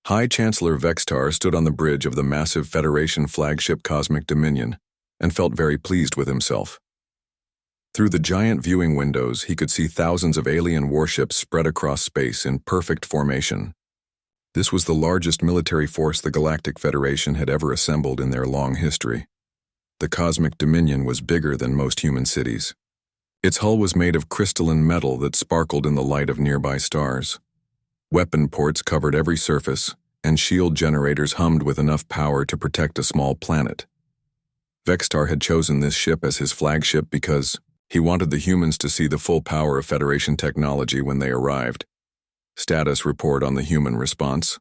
High Chancellor Vextar stood on the bridge of the massive Federation flagship Cosmic Dominion and felt very pleased with himself. Through the giant viewing windows, he could see thousands of alien warships spread across space in perfect formation. This was the largest military force the Galactic Federation had ever assembled in their long history. The Cosmic Dominion was bigger than most human cities. Its hull was made of crystalline metal that sparkled in the light of nearby stars. Weapon ports covered every surface, and shield generators hummed with enough power to protect a small planet. Vextar had chosen this ship as his flagship because he wanted the humans to see the full power of Federation technology when they arrived. Status report on the human response.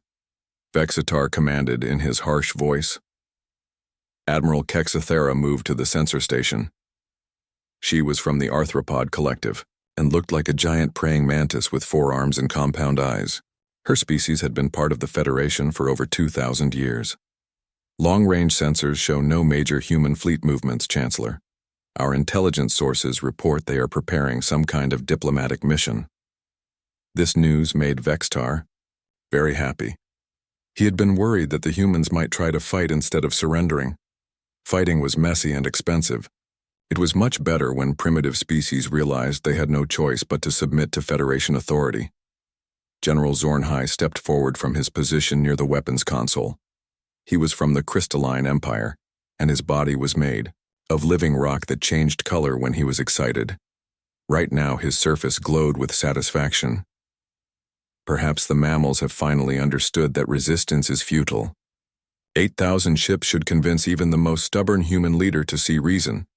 Vextar commanded in his harsh voice. Admiral Kexathera moved to the sensor station. She was from the Arthropod Collective and looked like a giant praying mantis with 4 arms and compound eyes. Her species had been part of the Federation for over 2,000 years. Long-range sensors show no major human fleet movements, Chancellor. Our intelligence sources report they are preparing some kind of diplomatic mission. This news made Vextar very happy. He had been worried that the humans might try to fight instead of surrendering. Fighting was messy and expensive. It was much better when primitive species realized they had no choice but to submit to Federation authority. General Zornhai stepped forward from his position near the weapons console. He was from the Crystalline Empire, and his body was made of living rock that changed color when he was excited. Right now, his surface glowed with satisfaction. Perhaps the mammals have finally understood that resistance is futile. 8,000 ships should convince even the most stubborn human leader to see reason.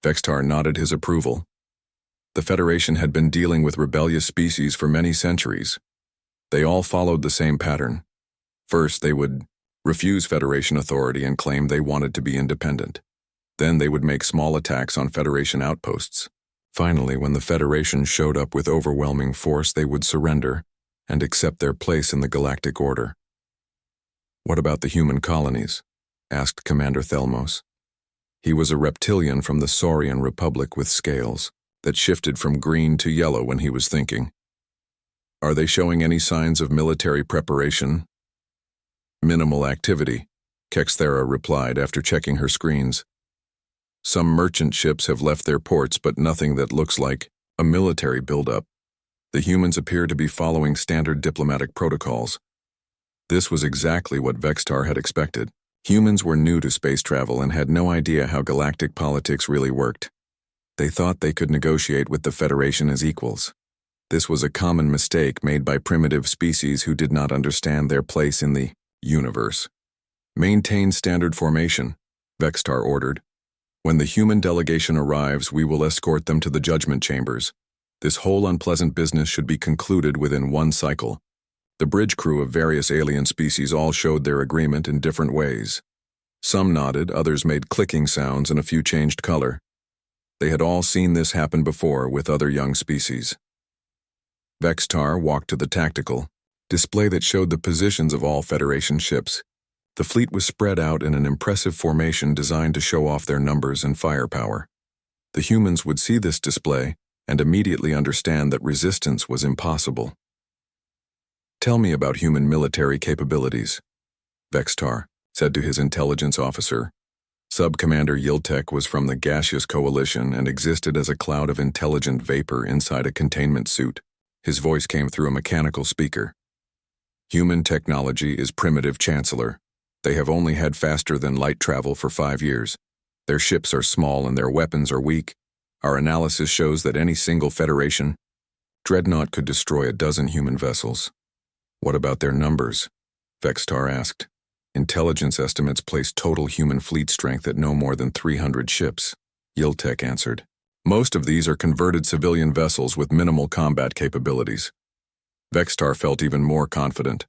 Vextar nodded his approval. The Federation had been dealing with rebellious species for many centuries. They all followed the same pattern. First, they would refuse Federation authority and claim they wanted to be independent. Then they would make small attacks on Federation outposts. Finally, when the Federation showed up with overwhelming force, they would surrender and accept their place in the galactic order. "What about the human colonies?" asked Commander Thelmos. He was a reptilian from the Saurian Republic with scales that shifted from green to yellow when he was thinking. "Are they showing any signs of military preparation?" "Minimal activity," Kexthera replied after checking her screens. "Some merchant ships have left their ports, but nothing that looks like a military buildup. The humans appear to be following standard diplomatic protocols." This was exactly what Vextar had expected. Humans were new to space travel and had no idea how galactic politics really worked. They thought they could negotiate with the Federation as equals. This was a common mistake made by primitive species who did not understand their place in the universe. "Maintain standard formation," Vextar ordered. "When the human delegation arrives, we will escort them to the judgment chambers. This whole unpleasant business should be concluded within one cycle." The bridge crew of various alien species all showed their agreement in different ways. Some nodded, others made clicking sounds, and a few changed color. They had all seen this happen before with other young species. Vextar walked to the tactical display that showed the positions of all Federation ships. The fleet was spread out in an impressive formation designed to show off their numbers and firepower. The humans would see this display and immediately understand that resistance was impossible. "Tell me about human military capabilities," Vextar said to his intelligence officer. Sub-Commander Yiltek was from the Gaseous Coalition and existed as a cloud of intelligent vapor inside a containment suit. His voice came through a mechanical speaker. "Human technology is primitive, Chancellor. They have only had faster-than-light travel for 5 years. Their ships are small and their weapons are weak. Our analysis shows that any single Federation dreadnought could destroy a dozen human vessels." "What about their numbers?" Vextar asked. "Intelligence estimates place total human fleet strength at no more than 300 ships, Yiltek answered. "Most of these are converted civilian vessels with minimal combat capabilities." Vextar felt even more confident.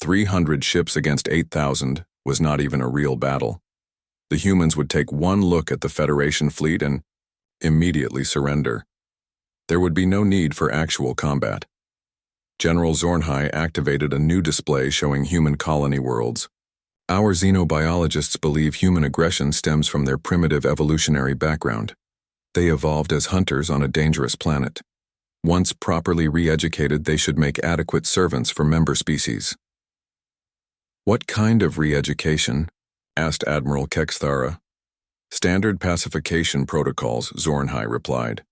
300 ships against 8,000 was not even a real battle. The humans would take one look at the Federation fleet and immediately surrender. There would be no need for actual combat. General Zornhai activated a new display showing human colony worlds. "Our xenobiologists believe human aggression stems from their primitive evolutionary background. They evolved as hunters on a dangerous planet. Once properly re-educated, they should make adequate servants for member species." What kind of re-education? Asked Admiral Kexthara. Standard pacification protocols, Zornhai replied.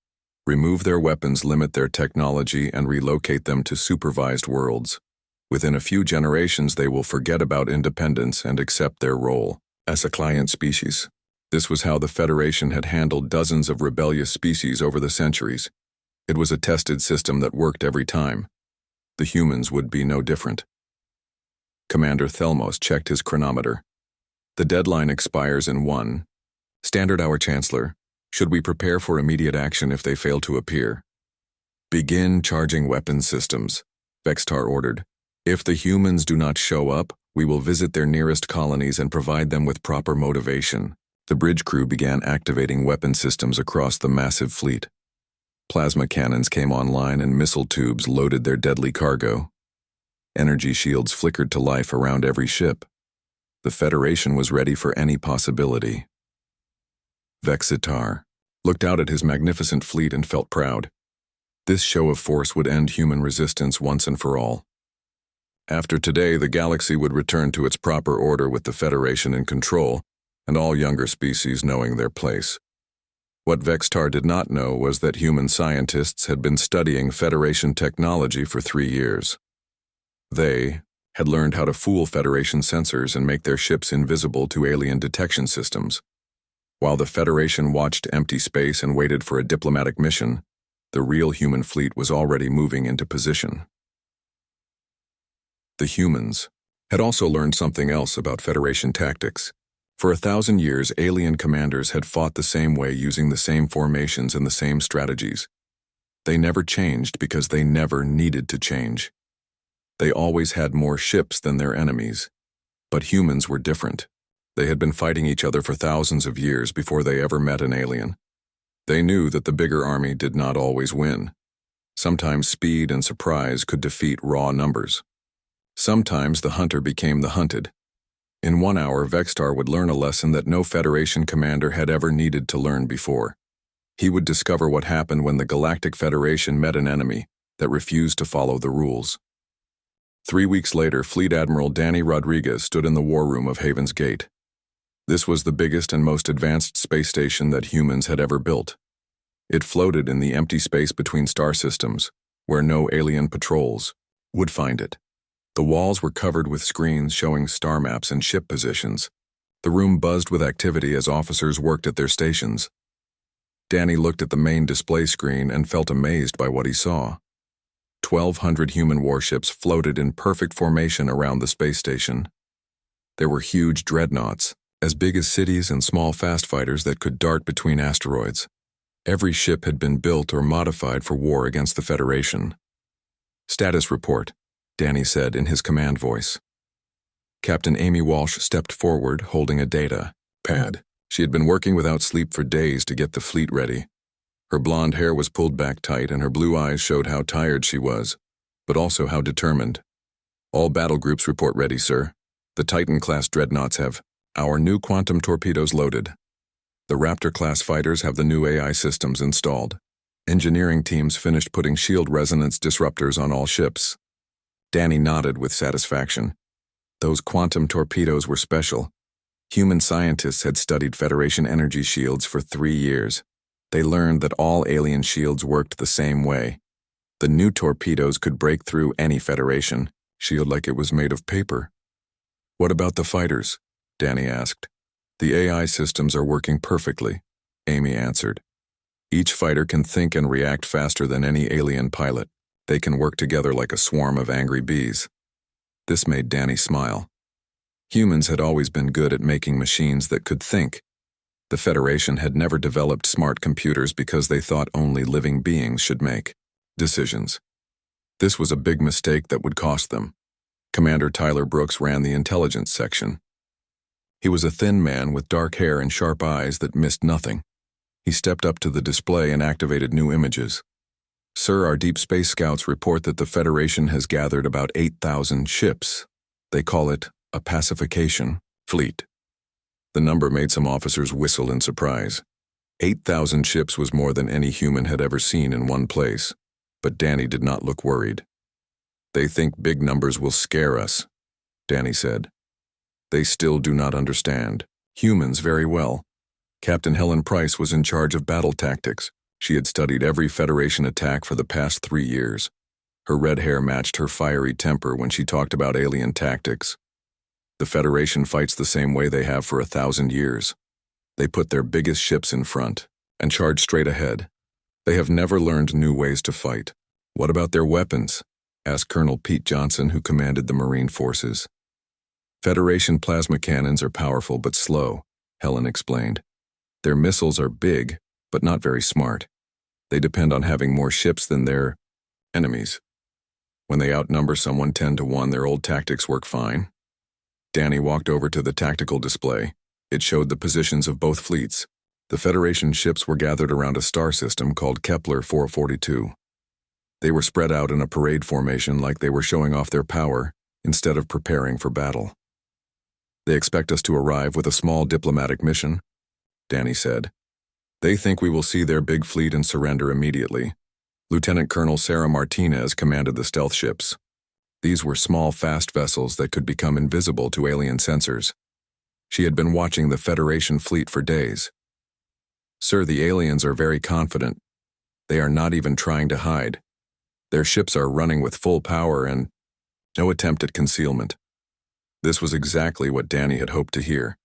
Remove their weapons, limit their technology, and relocate them to supervised worlds. Within a few generations, they will forget about independence and accept their role as a client species. This was how the Federation had handled dozens of rebellious species over the centuries. It was a tested system that worked every time. The humans would be no different. Commander Thelmos checked his chronometer. The deadline expires in 1. Standard Hour, Chancellor. Should we prepare for immediate action if they fail to appear? Begin charging weapons systems, Vextar ordered. If the humans do not show up, we will visit their nearest colonies and provide them with proper motivation. The bridge crew began activating weapon systems across the massive fleet. Plasma cannons came online and missile tubes loaded their deadly cargo. Energy shields flickered to life around every ship. The Federation was ready for any possibility. Vexitar looked out at his magnificent fleet and felt proud. This show of force would end human resistance once and for all. After today, the galaxy would return to its proper order with the Federation in control, and all younger species knowing their place. What Vextar did not know was that human scientists had been studying Federation technology for 3 years. They had learned how to fool Federation sensors and make their ships invisible to alien detection systems. While the Federation watched empty space and waited for a diplomatic mission, the real human fleet was already moving into position. The humans had also learned something else about Federation tactics. For 1,000 years, alien commanders had fought the same way using the same formations and the same strategies. They never changed because they never needed to change. They always had more ships than their enemies. But humans were different. They had been fighting each other for thousands of years before they ever met an alien. They knew that the bigger army did not always win. Sometimes speed and surprise could defeat raw numbers. Sometimes the hunter became the hunted. In 1 hour, Vextar would learn a lesson that no Federation commander had ever needed to learn before. He would discover what happened when the Galactic Federation met an enemy that refused to follow the rules. 3 weeks later, Fleet Admiral Danny Rodriguez stood in the war room of Haven's Gate. This was the biggest and most advanced space station that humans had ever built. It floated in the empty space between star systems, where no alien patrols would find it. The walls were covered with screens showing star maps and ship positions. The room buzzed with activity as officers worked at their stations. Danny looked at the main display screen and felt amazed by what he saw. 1,200 human warships floated in perfect formation around the space station. There were huge dreadnoughts, as big as cities, and small fast fighters that could dart between asteroids. Every ship had been built or modified for war against the Federation. Status report, Danny said in his command voice. Captain Amy Walsh stepped forward, holding a data pad. She had been working without sleep for days to get the fleet ready. Her blonde hair was pulled back tight and her blue eyes showed how tired she was, but also how determined. All battle groups report ready, sir. The Titan-class dreadnoughts have our new quantum torpedoes loaded. The Raptor-class fighters have the new AI systems installed. Engineering teams finished putting shield resonance disruptors on all ships. Danny nodded with satisfaction. Those quantum torpedoes were special. Human scientists had studied Federation energy shields for 3 years. They learned that all alien shields worked the same way. The new torpedoes could break through any Federation shield like it was made of paper. What about the fighters? Danny asked. The AI systems are working perfectly, Amy answered. Each fighter can think and react faster than any alien pilot. They can work together like a swarm of angry bees. This made Danny smile. Humans had always been good at making machines that could think. The Federation had never developed smart computers because they thought only living beings should make decisions. This was a big mistake that would cost them. Commander Tyler Brooks ran the intelligence section. He was a thin man with dark hair and sharp eyes that missed nothing. He stepped up to the display and activated new images. Sir, our deep space scouts report that the Federation has gathered about 8,000 ships. They call it a pacification fleet. The number made some officers whistle in surprise. 8,000 ships was more than any human had ever seen in one place, but Danny did not look worried. They think big numbers will scare us, Danny said. They still do not understand humans very well. Captain Helen Price was in charge of battle tactics. She had studied every Federation attack for the past 3 years. Her red hair matched her fiery temper when she talked about alien tactics. The Federation fights the same way they have for 1,000 years. They put their biggest ships in front and charge straight ahead. They have never learned new ways to fight. What about their weapons? Asked Colonel Pete Johnson, who commanded the Marine Forces. Federation plasma cannons are powerful but slow, Helen explained. Their missiles are big, but not very smart. They depend on having more ships than their enemies. When they outnumber someone 10 to 1, their old tactics work fine. Danny walked over to the tactical display. It showed the positions of both fleets. The Federation ships were gathered around a star system called Kepler 442. They were spread out in a parade formation like they were showing off their power instead of preparing for battle. They expect us to arrive with a small diplomatic mission, Danny said. They think we will see their big fleet and surrender immediately. Lieutenant Colonel Sarah Martinez commanded the stealth ships. These were small, fast vessels that could become invisible to alien sensors. She had been watching the Federation fleet for days. Sir, the aliens are very confident. They are not even trying to hide. Their ships are running with full power and no attempt at concealment. This was exactly what Danny had hoped to hear.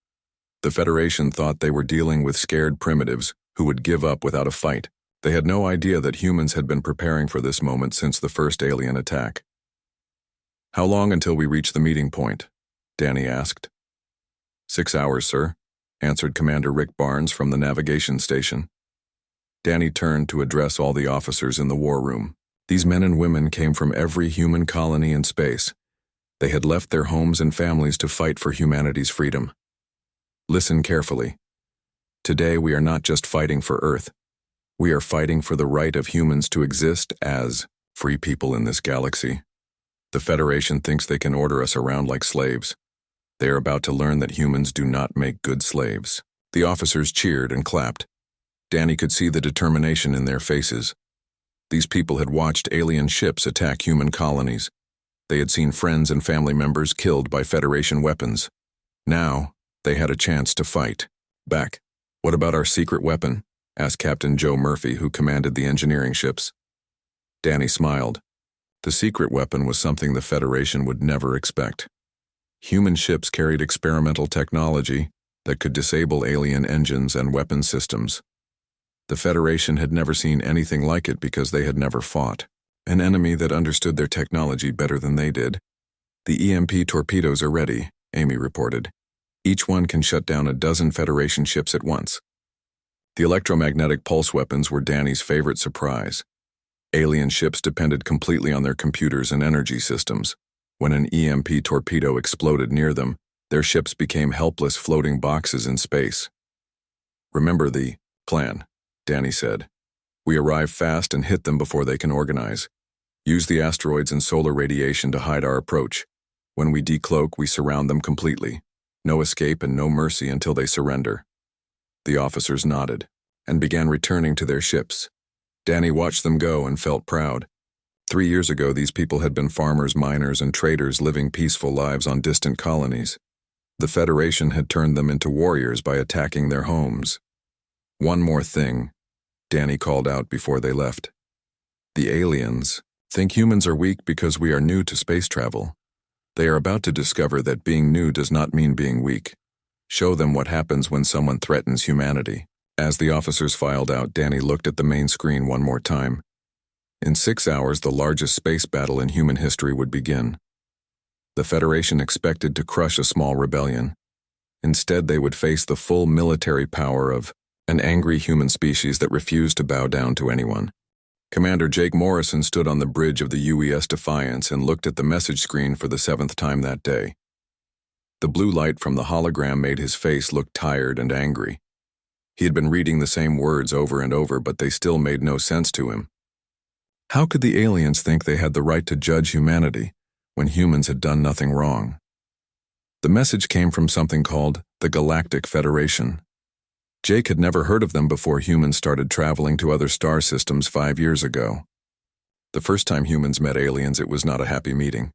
The Federation thought they were dealing with scared primitives who would give up without a fight. They had no idea that humans had been preparing for this moment since the first alien attack. How long until we reach the meeting point? Danny asked. 6 hours, sir, answered Commander Rick Barnes from the navigation station. Danny turned to address all the officers in the war room. These men and women came from every human colony in space. They had left their homes and families to fight for humanity's freedom. Listen carefully. Today we are not just fighting for Earth. We are fighting for the right of humans to exist as free people in this galaxy. The Federation thinks they can order us around like slaves. They are about to learn that humans do not make good slaves. The officers cheered and clapped. Danny could see the determination in their faces. These people had watched alien ships attack human colonies. They had seen friends and family members killed by Federation weapons. Now, they had a chance to fight back. What about our secret weapon? Asked Captain Joe Murphy, who commanded the engineering ships. Danny smiled. The secret weapon was something the Federation would never expect. Human ships carried experimental technology that could disable alien engines and weapon systems. The Federation had never seen anything like it because they had never fought an enemy that understood their technology better than they did. The EMP torpedoes are ready, Amy reported. Each one can shut down a dozen Federation ships at once. The electromagnetic pulse weapons were Danny's favorite surprise. Alien ships depended completely on their computers and energy systems. When an EMP torpedo exploded near them, their ships became helpless floating boxes in space. Remember the plan, Danny said. We arrive fast and hit them before they can organize. Use the asteroids and solar radiation to hide our approach. When we decloak, we surround them completely. No escape and no mercy until they surrender. The officers nodded and began returning to their ships. Danny watched them go and felt proud. 3 years ago, these people had been farmers, miners, and traders living peaceful lives on distant colonies. The Federation had turned them into warriors by attacking their homes. One more thing, Danny called out before they left. The aliens think humans are weak because we are new to space travel. They are about to discover that being new does not mean being weak. Show them what happens when someone threatens humanity. As the officers filed out, Danny looked at the main screen one more time. In 6 hours, the largest space battle in human history would begin. The Federation expected to crush a small rebellion. Instead, they would face the full military power of an angry human species that refused to bow down to anyone. Commander Jake Morrison stood on the bridge of the UES Defiance and looked at the message screen for the 7th time that day. The blue light from the hologram made his face look tired and angry. He had been reading the same words over and over, but they still made no sense to him. How could the aliens think they had the right to judge humanity when humans had done nothing wrong? The message came from something called the Galactic Federation. Jake had never heard of them before humans started traveling to other star systems 5 years ago. The first time humans met aliens, it was not a happy meeting.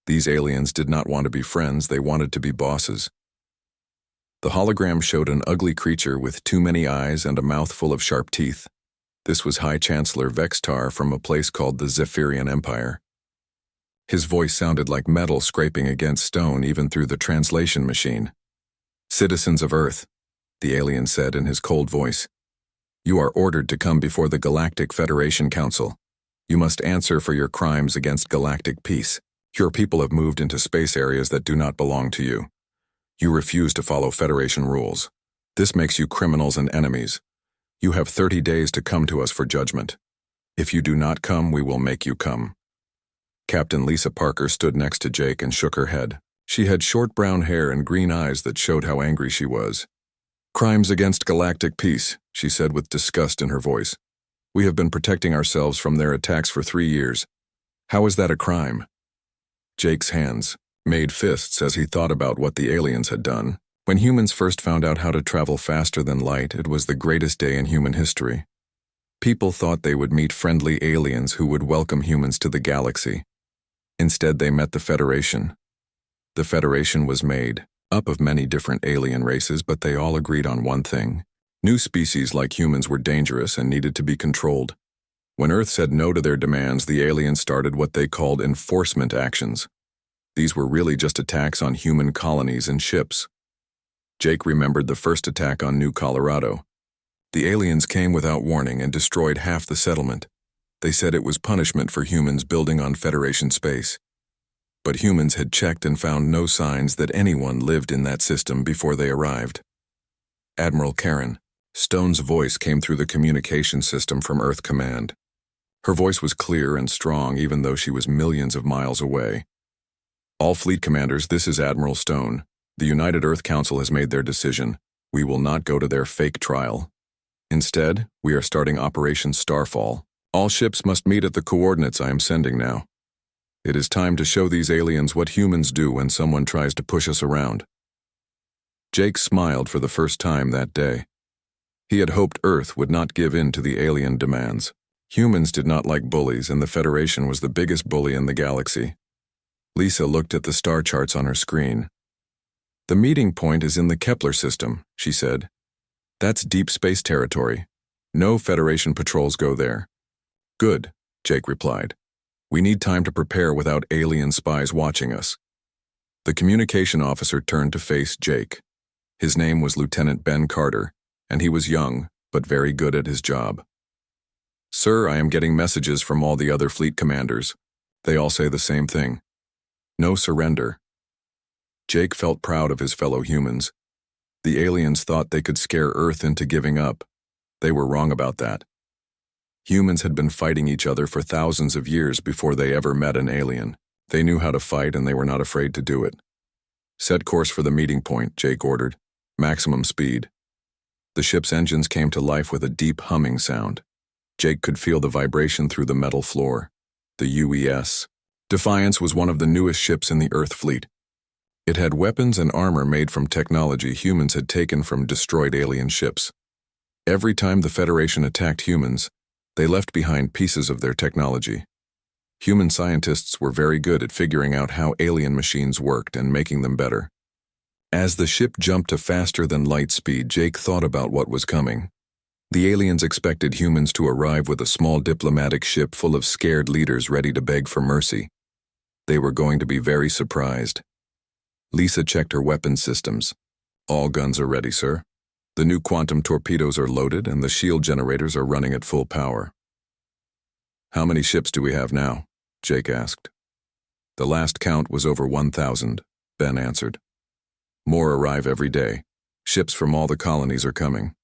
These aliens did not want to be friends, they wanted to be bosses. The hologram showed an ugly creature with too many eyes and a mouth full of sharp teeth. This was High Chancellor Vextar from a place called the Zephyrian Empire. His voice sounded like metal scraping against stone even through the translation machine. "Citizens of Earth," the alien said in his cold voice, "you are ordered to come before the Galactic Federation Council. You must answer for your crimes against galactic peace. Your people have moved into space areas that do not belong to you. You refuse to follow Federation rules. This makes you criminals and enemies. You have 30 days to come to us for judgment. If you do not come, we will make you come." Captain Lisa Parker stood next to Jake and shook her head. She had short brown hair and green eyes that showed how angry she was. "Crimes against galactic peace," she said with disgust in her voice. "We have been protecting ourselves from their attacks for 3 years. How is that a crime?" Jake's hands made fists as he thought about what the aliens had done. When humans first found out how to travel faster than light, it was the greatest day in human history. People thought they would meet friendly aliens who would welcome humans to the galaxy. Instead, they met the Federation. The Federation was made up of many different alien races, but they all agreed on one thing. New species like humans were dangerous and needed to be controlled. When Earth said no to their demands, the aliens started what they called enforcement actions. These were really just attacks on human colonies and ships. Jake remembered the first attack on New Colorado. The aliens came without warning and destroyed half the settlement. They said it was punishment for humans building on Federation space. But humans had checked and found no signs that anyone lived in that system before they arrived. Admiral Karen Stone's voice came through the communication system from Earth Command. Her voice was clear and strong even though she was millions of miles away. "All fleet commanders, this is Admiral Stone. The United Earth Council has made their decision. We will not go to their fake trial. Instead, we are starting Operation Starfall. All ships must meet at the coordinates I am sending now. It is time to show these aliens what humans do when someone tries to push us around." Jake smiled for the first time that day. He had hoped Earth would not give in to the alien demands. Humans did not like bullies, and the Federation was the biggest bully in the galaxy. Lisa looked at the star charts on her screen. "The meeting point is in the Kepler system," she said. "That's deep space territory. No Federation patrols go there." "Good," Jake replied. "We need time to prepare without alien spies watching us." The communication officer turned to face Jake. His name was Lieutenant Ben Carter, and he was young, but very good at his job. "Sir, I am getting messages from all the other fleet commanders. They all say the same thing. No surrender." Jake felt proud of his fellow humans. The aliens thought they could scare Earth into giving up. They were wrong about that. Humans had been fighting each other for thousands of years before they ever met an alien. They knew how to fight and they were not afraid to do it. "Set course for the meeting point," Jake ordered. "Maximum speed." The ship's engines came to life with a deep humming sound. Jake could feel the vibration through the metal floor. The UES. Defiance was one of the newest ships in the Earth fleet. It had weapons and armor made from technology humans had taken from destroyed alien ships. Every time the Federation attacked humans, they left behind pieces of their technology. Human scientists were very good at figuring out how alien machines worked and making them better. As the ship jumped to faster than light speed, Jake thought about what was coming. The aliens expected humans to arrive with a small diplomatic ship full of scared leaders ready to beg for mercy. They were going to be very surprised. Lisa checked her weapons systems. "All guns are ready, sir. The new quantum torpedoes are loaded and the shield generators are running at full power." "How many ships do we have now?" Jake asked. "The last count was over 1,000, Ben answered. "More arrive every day. Ships from all the colonies are coming.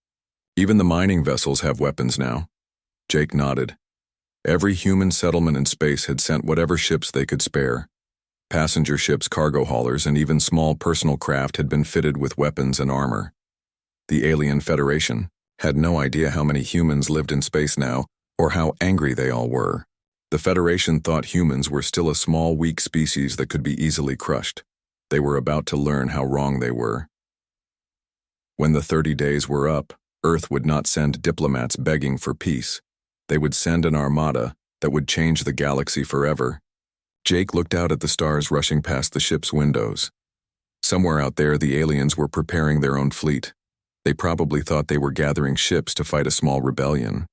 Even the mining vessels have weapons now." Jake nodded. Every human settlement in space had sent whatever ships they could spare. Passenger ships, cargo haulers, and even small personal craft had been fitted with weapons and armor. The Alien Federation had no idea how many humans lived in space now, or how angry they all were. The Federation thought humans were still a small, weak species that could be easily crushed. They were about to learn how wrong they were. When the 30 days were up, Earth would not send diplomats begging for peace. They would send an armada that would change the galaxy forever. Jake looked out at the stars rushing past the ship's windows. Somewhere out there, the aliens were preparing their own fleet. They probably thought they were gathering ships to fight a small rebellion.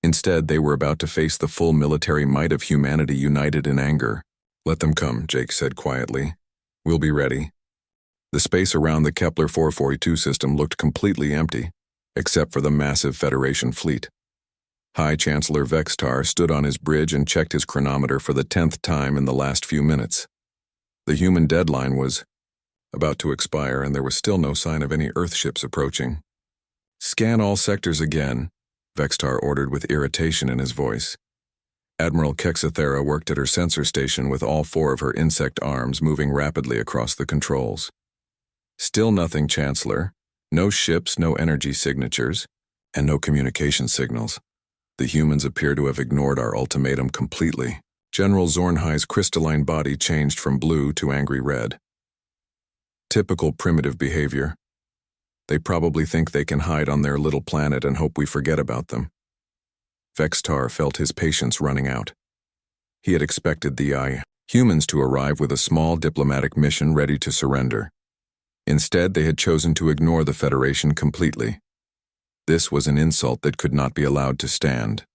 Instead, they were about to face the full military might of humanity united in anger. "Let them come," Jake said quietly. "We'll be ready." The space around the Kepler 442 system looked completely empty, except for the massive Federation fleet. High Chancellor Vextar stood on his bridge and checked his chronometer for the 10th time in the last few minutes. The human deadline was about to expire, and there was still no sign of any Earth ships approaching. "Scan all sectors again," Vextar ordered with irritation in his voice. Admiral Kexathera worked at her sensor station with all 4 of her insect arms moving rapidly across the controls. "Still nothing, Chancellor. No ships, no energy signatures, and no communication signals. The humans appear to have ignored our ultimatum completely." General Zornhei's crystalline body changed from blue to angry red. "Typical primitive behavior. They probably think they can hide on their little planet and hope we forget about them." Vextar felt his patience running out. He had expected the humans to arrive with a small diplomatic mission ready to surrender. Instead, they had chosen to ignore the Federation completely. This was an insult that could not be allowed to stand.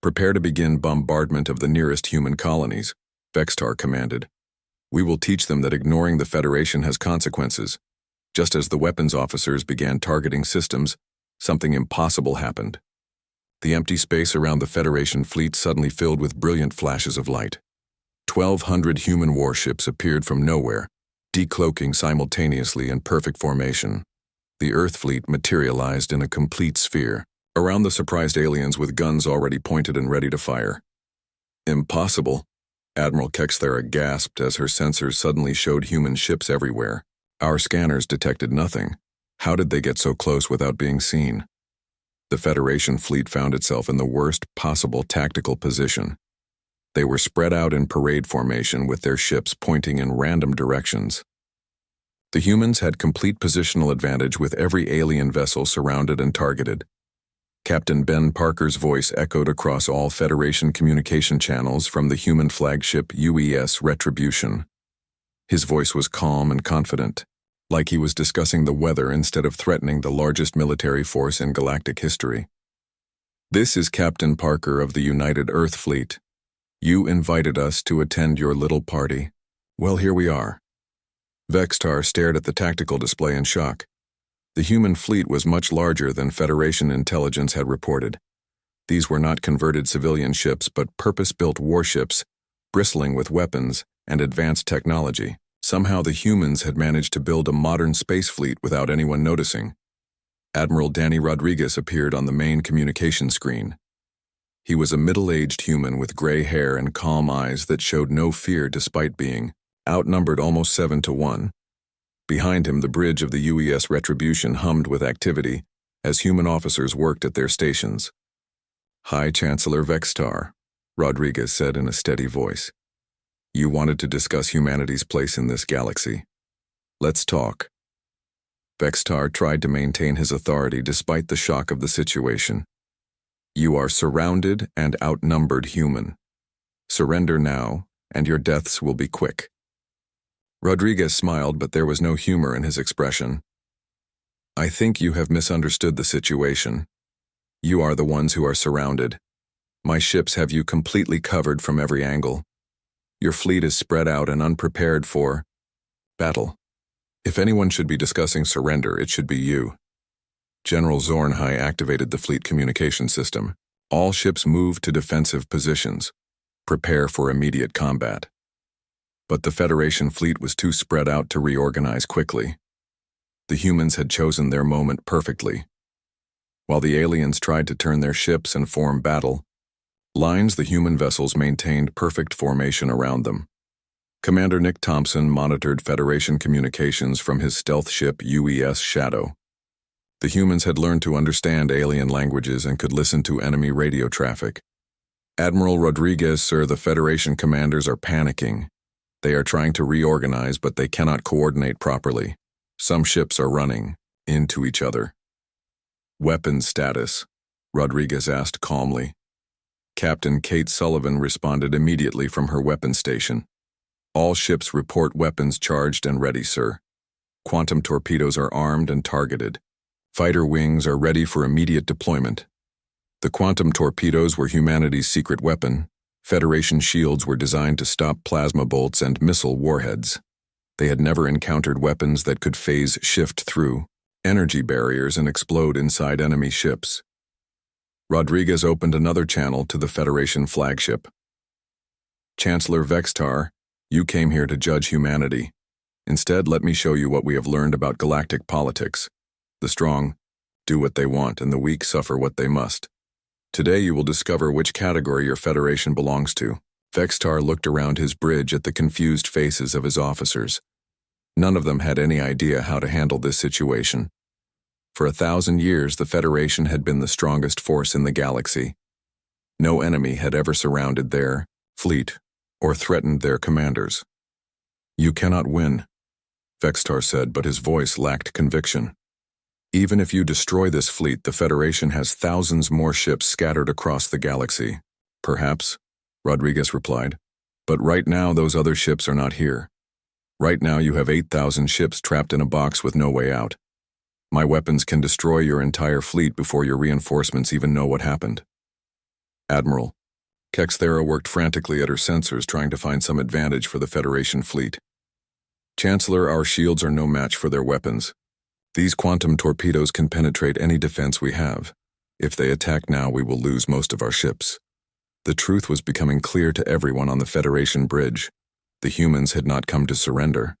"Prepare to begin bombardment of the nearest human colonies," Vextar commanded. "We will teach them that ignoring the Federation has consequences." Just as the weapons officers began targeting systems, something impossible happened. The empty space around the Federation fleet suddenly filled with brilliant flashes of light. 1,200 human warships appeared from nowhere, decloaking simultaneously in perfect formation. The Earth fleet materialized in a complete sphere, around the surprised aliens with guns already pointed and ready to fire. "Impossible," Admiral Kexthera gasped as her sensors suddenly showed human ships everywhere. "Our scanners detected nothing. How did they get so close without being seen?" The Federation fleet found itself in the worst possible tactical position. They were spread out in parade formation with their ships pointing in random directions. The humans had complete positional advantage with every alien vessel surrounded and targeted. Captain Ben Parker's voice echoed across all Federation communication channels from the human flagship UES Retribution. His voice was calm and confident, like he was discussing the weather instead of threatening the largest military force in galactic history. "This is Captain Parker of the United Earth Fleet. You invited us to attend your little party. Well, here we are." Vextar stared at the tactical display in shock. The human fleet was much larger than Federation intelligence had reported. These were not converted civilian ships, but purpose-built warships, bristling with weapons and advanced technology. Somehow the humans had managed to build a modern space fleet without anyone noticing. Admiral Danny Rodriguez appeared on the main communication screen. He was a middle-aged human with gray hair and calm eyes that showed no fear despite being outnumbered almost 7-1. Behind him, the bridge of the UES Retribution hummed with activity as human officers worked at their stations. "High Chancellor Vextar," Rodriguez said in a steady voice. "You wanted to discuss humanity's place in this galaxy. Let's talk." Vextar tried to maintain his authority despite the shock of the situation. "You are surrounded and outnumbered, human. Surrender now, and your deaths will be quick." Rodriguez smiled, but there was no humor in his expression. "I think you have misunderstood the situation. You are the ones who are surrounded. My ships have you completely covered from every angle. Your fleet is spread out and unprepared for battle. If anyone should be discussing surrender, it should be you." General Zornhei activated the fleet communication system. "All ships move to defensive positions. Prepare for immediate combat." But the Federation fleet was too spread out to reorganize quickly. The humans had chosen their moment perfectly. While the aliens tried to turn their ships and form battle lines, the human vessels maintained perfect formation around them. Commander Nick Thompson monitored Federation communications from his stealth ship UES Shadow. The humans had learned to understand alien languages and could listen to enemy radio traffic. "Admiral Rodriguez, sir, the Federation commanders are panicking. They are trying to reorganize, but they cannot coordinate properly. Some ships are running into each other." "Weapons status?" Rodriguez asked calmly. Captain Kate Sullivan responded immediately from her weapons station. All ships report weapons charged and ready, sir. Quantum torpedoes are armed and targeted. Fighter wings are ready for immediate deployment. The quantum torpedoes were humanity's secret weapon. Federation shields were designed to stop plasma bolts and missile warheads. They had never encountered weapons that could phase shift through energy barriers and explode inside enemy ships. Rodriguez opened another channel to the Federation flagship. Chancellor Vextar, you came here to judge humanity. Instead, let me show you what we have learned about galactic politics. The strong do what they want and the weak suffer what they must. Today you will discover which category your Federation belongs to. Vextar looked around his bridge at the confused faces of his officers. None of them had any idea how to handle this situation. For 1,000 years, the Federation had been the strongest force in the galaxy. No enemy had ever surrounded their fleet or threatened their commanders. You cannot win, Vextar said, but his voice lacked conviction. Even if you destroy this fleet, the Federation has thousands more ships scattered across the galaxy. Perhaps, Rodriguez replied, but right now those other ships are not here. Right now you have 8,000 ships trapped in a box with no way out. My weapons can destroy your entire fleet before your reinforcements even know what happened. Admiral, Kexthera worked frantically at her sensors trying to find some advantage for the Federation fleet. Chancellor, our shields are no match for their weapons. These quantum torpedoes can penetrate any defense we have. If they attack now, we will lose most of our ships. The truth was becoming clear to everyone on the Federation bridge. The humans had not come to surrender.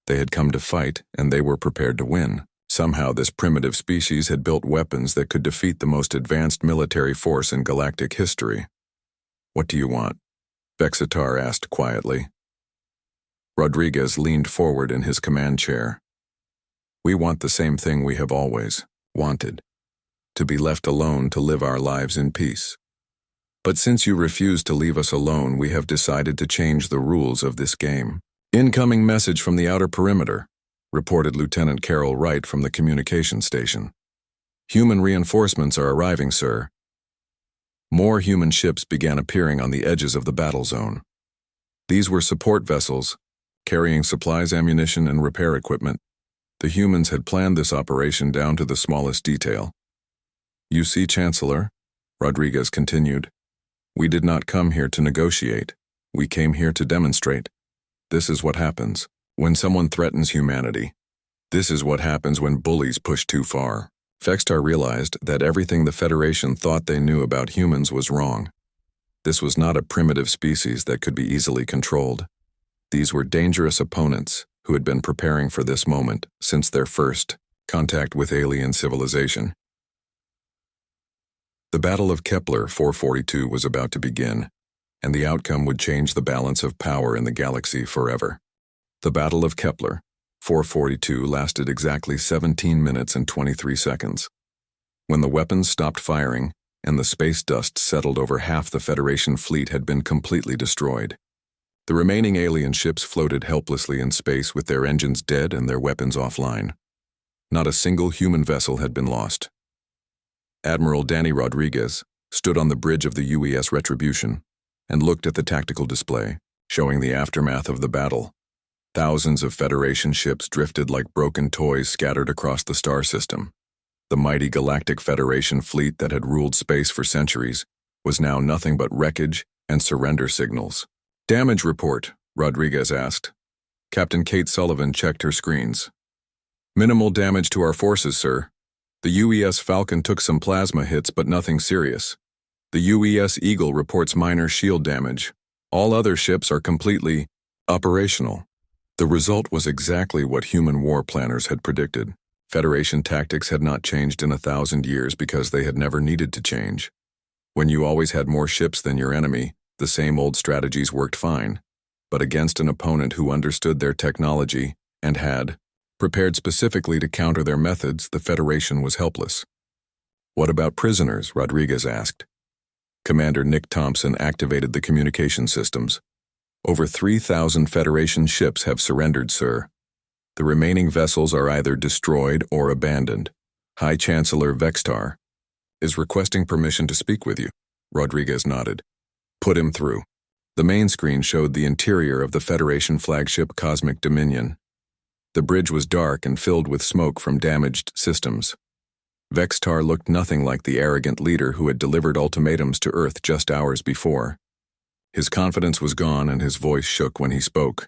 They had come to fight, and they were prepared to win. Somehow this primitive species had built weapons that could defeat the most advanced military force in galactic history. What do you want? Vextar asked quietly. Rodriguez leaned forward in his command chair. We want the same thing we have always wanted, to be left alone to live our lives in peace. But since you refuse to leave us alone, we have decided to change the rules of this game. Incoming message from the outer perimeter, reported Lieutenant Carol Wright from the communication station. Human reinforcements are arriving, sir. More human ships began appearing on the edges of the battle zone. These were support vessels, carrying supplies, ammunition, and repair equipment. The humans had planned this operation down to the smallest detail. You see, Chancellor, Rodriguez continued, we did not come here to negotiate. We came here to demonstrate. This is what happens when someone threatens humanity. This is what happens when bullies push too far. Vextar realized that everything the Federation thought they knew about humans was wrong. This was not a primitive species that could be easily controlled. These were dangerous opponents who had been preparing for this moment since their first contact with alien civilization. The Battle of Kepler 442 was about to begin, and the outcome would change the balance of power in the galaxy forever. The Battle of Kepler 442 lasted exactly 17 minutes and 23 seconds. When the weapons stopped firing and the space dust settled over, half the Federation fleet had been completely destroyed. The remaining alien ships floated helplessly in space with their engines dead and their weapons offline. Not a single human vessel had been lost. Admiral Danny Rodriguez stood on the bridge of the UES Retribution and looked at the tactical display, showing the aftermath of the battle. Thousands of Federation ships drifted like broken toys scattered across the star system. The mighty Galactic Federation fleet that had ruled space for centuries was now nothing but wreckage and surrender signals. Damage report, Rodriguez asked. Captain Kate Sullivan checked her screens. Minimal damage to our forces, sir. The UES Falcon took some plasma hits, but nothing serious. The UES Eagle reports minor shield damage. All other ships are completely operational. The result was exactly what human war planners had predicted. Federation tactics had not changed in 1,000 years because they had never needed to change. When you always had more ships than your enemy, the same old strategies worked fine. But against an opponent who understood their technology and had prepared specifically to counter their methods, the Federation was helpless. What about prisoners? Rodriguez asked. Commander Nick Thompson activated the communication systems. Over 3,000 Federation ships have surrendered, sir. The remaining vessels are either destroyed or abandoned. High Chancellor Vextar is requesting permission to speak with you. Rodriguez nodded. Put him through. The main screen showed the interior of the Federation flagship Cosmic Dominion. The bridge was dark and filled with smoke from damaged systems. Vextar looked nothing like the arrogant leader who had delivered ultimatums to Earth just hours before. His confidence was gone and his voice shook when he spoke.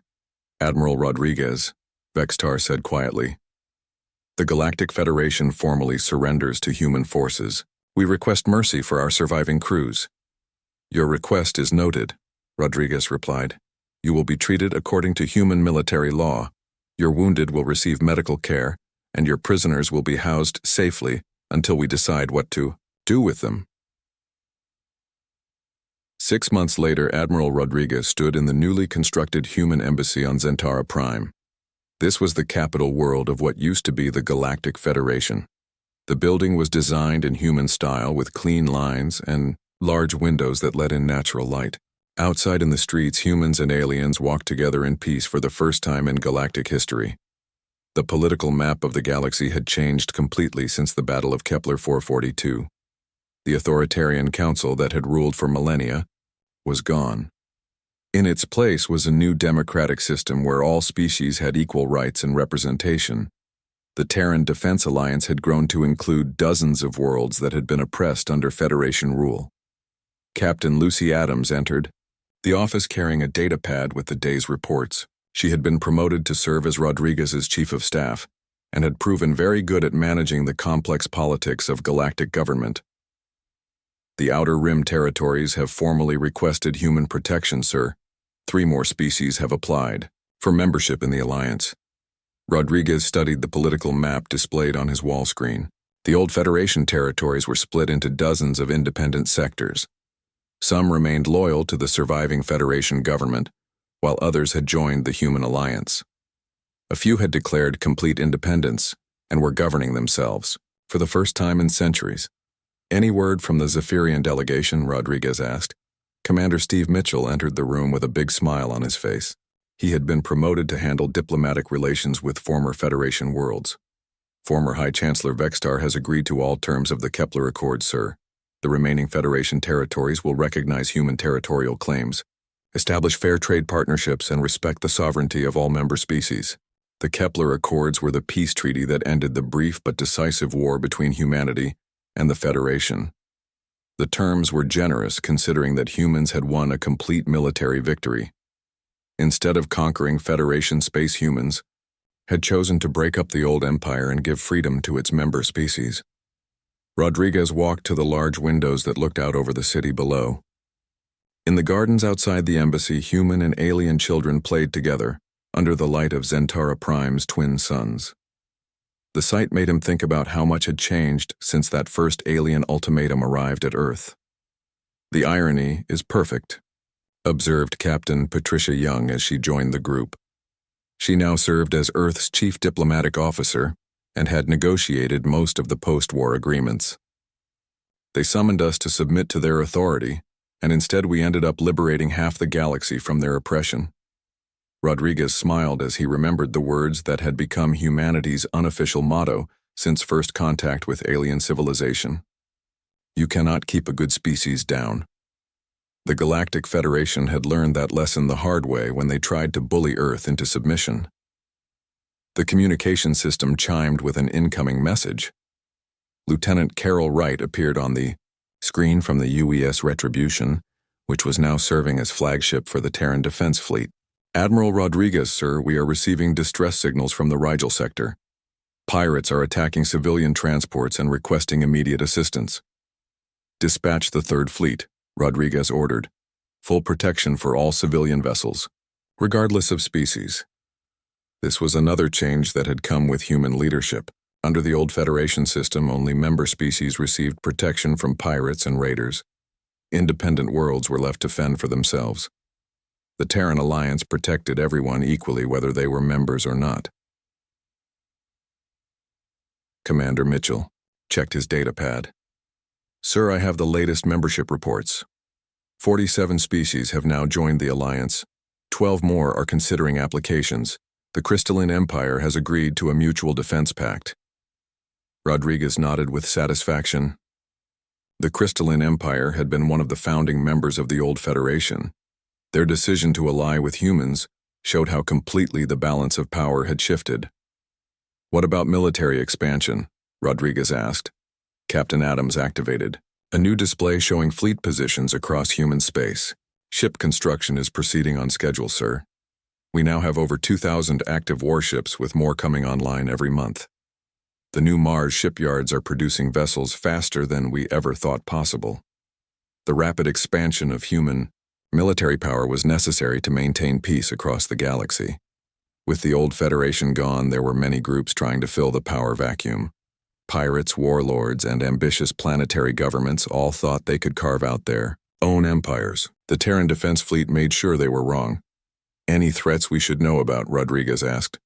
Admiral Rodriguez, Vextar said quietly. The Galactic Federation formally surrenders to human forces. We request mercy for our surviving crews. Your request is noted, Rodriguez replied. You will be treated according to human military law. Your wounded will receive medical care, and your prisoners will be housed safely until we decide what to do with them. 6 months later, Admiral Rodriguez stood in the newly constructed human embassy on Zentara Prime. This was the capital world of what used to be the Galactic Federation. The building was designed in human style with clean lines and large windows that let in natural light. Outside in the streets, humans and aliens walked together in peace for the first time in galactic history. The political map of the galaxy had changed completely since the Battle of Kepler 442. The authoritarian council that had ruled for millennia was gone. In its place was a new democratic system where all species had equal rights and representation. The Terran Defense Alliance had grown to include dozens of worlds that had been oppressed under Federation rule. Captain Lucy Adams entered, the office carrying a data pad with the day's reports. She had been promoted to serve as Rodriguez's chief of staff and had proven very good at managing the complex politics of galactic government. The Outer Rim territories have formally requested human protection, sir. 3 more species have applied for membership in the Alliance. Rodriguez studied the political map displayed on his wall screen. The old Federation territories were split into dozens of independent sectors. Some remained loyal to the surviving Federation government, while others had joined the Human Alliance. A few had declared complete independence and were governing themselves, for the first time in centuries. Any word from the Zephyrian delegation? Rodriguez asked. Commander Steve Mitchell entered the room with a big smile on his face. He had been promoted to handle diplomatic relations with former Federation worlds. Former High Chancellor Vextar has agreed to all terms of the Kepler Accord, sir. The remaining Federation territories will recognize human territorial claims, establish fair trade partnerships, and respect the sovereignty of all member species. The Kepler Accords were the peace treaty that ended the brief but decisive war between humanity and the Federation. The terms were generous considering that humans had won a complete military victory. Instead of conquering Federation space humans, had chosen to break up the old empire and give freedom to its member species. Rodriguez walked to the large windows that looked out over the city below. In the gardens outside the embassy, human and alien children played together, under the light of Zentara Prime's twin suns. The sight made him think about how much had changed since that first alien ultimatum arrived at Earth. The irony is perfect, observed Captain Patricia Young as she joined the group. She now served as Earth's chief diplomatic officer and had negotiated most of the post-war agreements. They summoned us to submit to their authority, and instead we ended up liberating half the galaxy from their oppression. Rodriguez smiled as he remembered the words that had become humanity's unofficial motto since first contact with alien civilization. You cannot keep a good species down. The Galactic Federation had learned that lesson the hard way when they tried to bully Earth into submission. The communication system chimed with an incoming message. Lieutenant Carol Wright appeared on the screen from the UES Retribution, which was now serving as flagship for the Terran Defense Fleet. Admiral Rodriguez, sir, we are receiving distress signals from the Rigel sector. Pirates are attacking civilian transports and requesting immediate assistance. Dispatch the Third Fleet, Rodriguez ordered. Full protection for all civilian vessels, regardless of species. This was another change that had come with human leadership. Under the old Federation system, only member species received protection from pirates and raiders. Independent worlds were left to fend for themselves. The Terran Alliance protected everyone equally whether they were members or not. Commander Mitchell checked his data pad. Sir, I have the latest membership reports. 47 species have now joined the Alliance. 12 more are considering applications. The Crystalline Empire has agreed to a mutual defense pact. Rodriguez nodded with satisfaction. The Crystalline Empire had been one of the founding members of the old Federation. Their decision to ally with humans showed how completely the balance of power had shifted. "What about military expansion?" Rodriguez asked. Captain Adams activated a new display showing fleet positions across human space. "Ship construction is proceeding on schedule, sir. We now have over 2,000 active warships, with more coming online every month. The new Mars shipyards are producing vessels faster than we ever thought possible." The rapid expansion of human military power was necessary to maintain peace across the galaxy. With the old Federation gone, there were many groups trying to fill the power vacuum. Pirates, warlords, and ambitious planetary governments all thought they could carve out their own empires. The Terran Defense Fleet made sure they were wrong. "Any threats we should know about?" Rodriguez asked.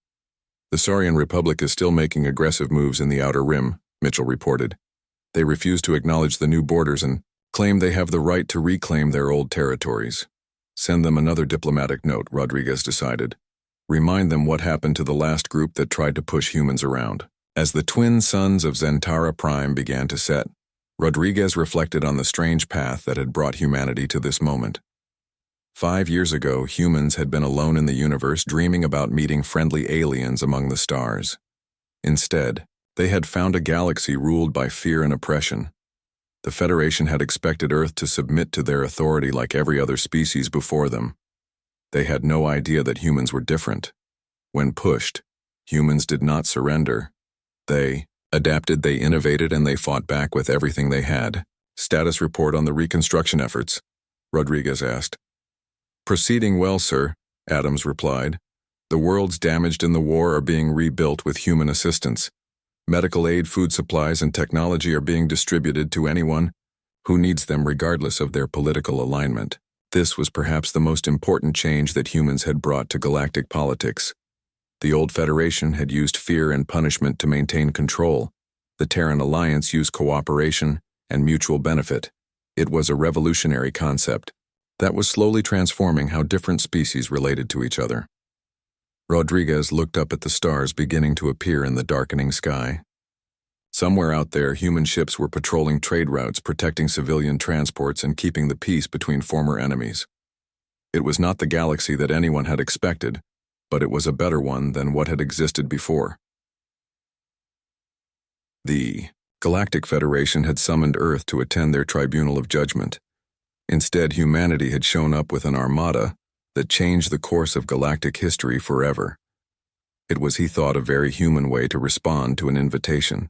"The Saurian Republic is still making aggressive moves in the Outer Rim," Mitchell reported. "They refuse to acknowledge the new borders and claim they have the right to reclaim their old territories." "Send them another diplomatic note," Rodriguez decided. "Remind them what happened to the last group that tried to push humans around." As the twin suns of Zentara Prime began to set, Rodriguez reflected on the strange path that had brought humanity to this moment. 5 years ago, humans had been alone in the universe, dreaming about meeting friendly aliens among the stars. Instead, they had found a galaxy ruled by fear and oppression. The Federation had expected Earth to submit to their authority like every other species before them. They had no idea that humans were different. When pushed, humans did not surrender. They adapted, they innovated, and they fought back with everything they had. "Status report on the reconstruction efforts?" Rodriguez asked. "Proceeding well, sir," Adams replied. "The worlds damaged in the war are being rebuilt with human assistance. Medical aid, food supplies, and technology are being distributed to anyone who needs them, regardless of their political alignment." This was perhaps the most important change that humans had brought to galactic politics. The old Federation had used fear and punishment to maintain control. The Terran Alliance used cooperation and mutual benefit. It was a revolutionary concept that was slowly transforming how different species related to each other. Rodriguez looked up at the stars beginning to appear in the darkening sky. Somewhere out there, human ships were patrolling trade routes, protecting civilian transports, and keeping the peace between former enemies. It was not the galaxy that anyone had expected, but it was a better one than what had existed before. The Galactic Federation had summoned Earth to attend their tribunal of judgment. Instead, humanity had shown up with an armada that changed the course of galactic history forever. It was, he thought, a very human way to respond to an invitation.